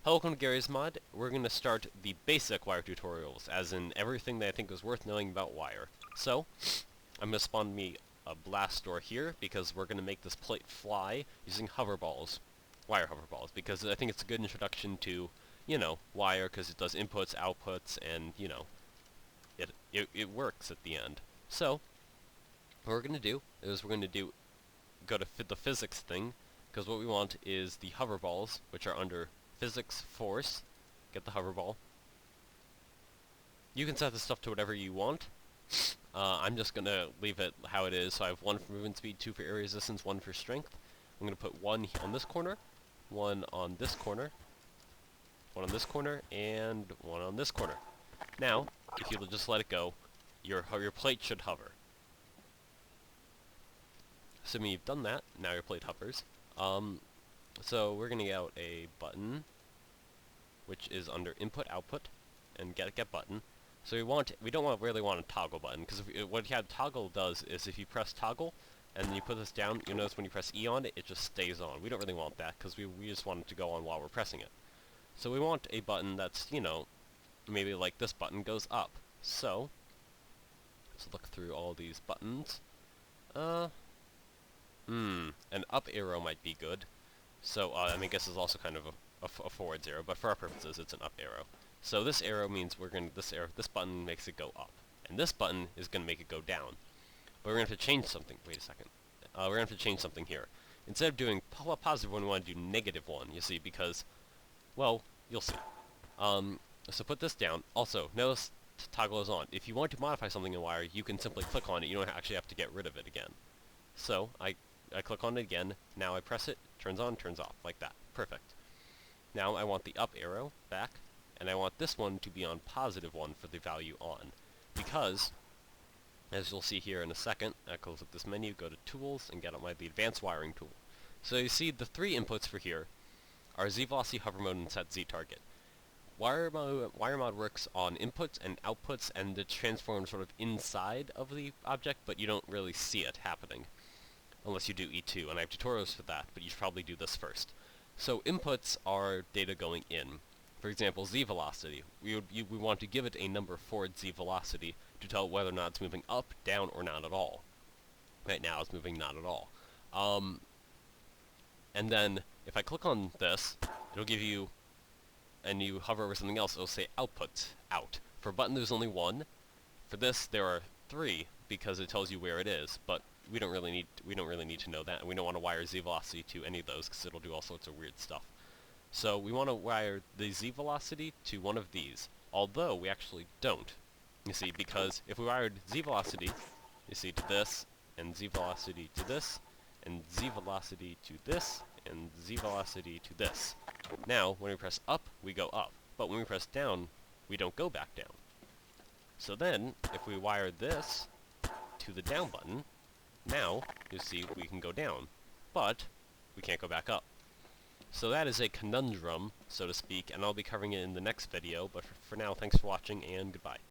Welcome to Garry's Mod. We're going to start the basic wire tutorials, as in everything that I think is worth knowing about wire. So, I'm going to spawn me a blast door here, because we're going to make this plate fly using hoverballs. Wire hoverballs, because I think it's a good introduction to, wire, because it does inputs, outputs, and, it works at the end. So, what we're going to do is go to the physics thing, because what we want is the hoverballs, which are under physics force. Get the hoverball. You can set this stuff to whatever you want. I'm just going to leave it how it is, so I have 1 for movement speed, 2 for air resistance, 1 for strength. I'm going to put 1 on this corner, 1 on this corner, 1 on this corner, and 1 on this corner. Now, if you just let it go, your plate should hover. Assuming you've done that, now your plate hovers. So we're going to get out a button, which is under input output, and get button. So we don't really want a toggle button, because what toggle does is if you press toggle and then you put this down, you'll notice when you press E on it, it just stays on. We don't really want that, because we just want it to go on while we're pressing it. So we want a button that's, maybe like this button goes up. So let's look through all these buttons. An up arrow might be good. So, I guess it's also kind of a forwards arrow, but for our purposes, it's an up arrow. So this arrow means this button makes it go up, and this button is going to make it go down. But we're going to have to change something. Wait a second. We're going to have to change something here. Instead of doing positive 1, we want to do -1, you see, because, well, you'll see. So put this down. Also, notice toggle is on. If you want to modify something in wire, you can simply click on it. You don't actually have to get rid of it again. So, I click on it again. Now I press it. Turns on, turns off, like that. Perfect. Now I want the up arrow back, and I want this one to be on +1 for the value on. Because, as you'll see here in a second, I close up this menu, go to Tools, and get out the Advanced Wiring tool. So you see the 3 inputs for here are Z velocity, hover mode, and set Z target. Wiremod works on inputs and outputs, and it's transformed sort of inside of the object, but you don't really see it happening. Unless you do E2, and I have tutorials for that, but you should probably do this first. So inputs are data going in. For example, Z velocity. We want to give it a number forward Z velocity to tell whether or not it's moving up, down, or not at all. Right now it's moving not at all. And then if I click on this, it'll give you, and you hover over something else, it'll say output, out. For a button there's only 1. For this there are 3, because it tells you where it is, but we don't really need to know that, and we don't want to wire Z velocity to any of those, because it'll do all sorts of weird stuff. So we want to wire the Z velocity to one of these, although we actually don't. You see, because if we wired Z velocity, you see, to this, and Z velocity to this, and Z velocity to this, and Z velocity to this. Now, when we press up, we go up, but when we press down, we don't go back down. So then, if we wire this to the down button, now, you see, we can go down, but we can't go back up. So that is a conundrum, so to speak, and I'll be covering it in the next video, but for now, thanks for watching, and goodbye.